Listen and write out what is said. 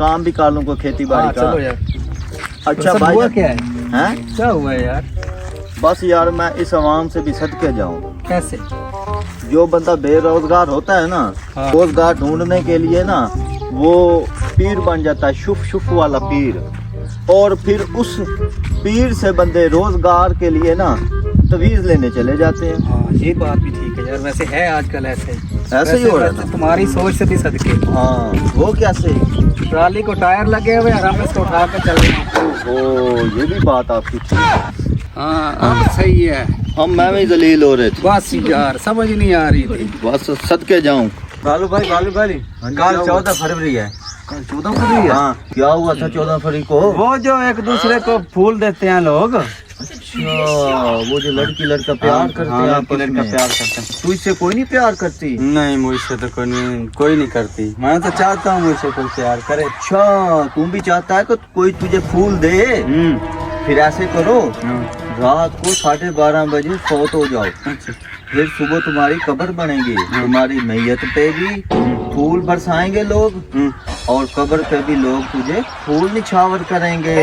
काम भी कर लूँ खेती बाड़ी का। चलो यार। अच्छा तो सब भाई हुआ क्या है? हैं? क्या हुआ है यार? बस यार मैं इस आवाम से भी सदके जाऊँ। कैसे? जो बंदा बेरोजगार होता है ना, हाँ। रोजगार ढूंढने के लिए ना वो पीर बन जाता है, शुफ शुफ वाला पीर। और फिर उस पीर से बंदे रोजगार के लिए ना तवीज लेने चले जाते हैं। हाँ ये बात भी ठीक है यार, वैसे है आजकल ऐसे ऐसे ही हो रहा है वैसे ना। तुम्हारी सोच से भी सदके। हाँ वो कैसे? ट्राली को टायर लगे हुए हैं, हम इसको उठा कर चल रहे हैं। ओ ये भी बात आपकी ठीक है। हाँ अब सही है। हम मैं भी जलील हो रहे थे। बस यार समझ नहीं आ रही थी। बस सदके जाऊं। कालू भाई कल 14 फरवरी है। 14 फरवरी है? हाँ क्या हुआ था 14 फरवरी को? वो जो एक दूसरे को फूल देते हैं लोग। अच्छा वो जो लड़की लड़का प्यार करते हैं आपस लड़का में। प्यार करते हैं। तू इससे कोई नहीं प्यार करती? नहीं मुझसे तो कोई नहीं करती। मैं तो चाहता हूँ मुझसे कोई प्यार करे। अच्छा तू भी चाहता है कि कोई तुझे फूल दे? फिर ऐसे करो, रात को 12:30 बजे फौत हो जाओ। फिर सुबह तुम्हारी कब्र बनेगी, तुम्हारी मैयत पे भी फूल बरसाएंगे लोग और कब्र पे भी लोग तुझे फूल निछावर करेंगे।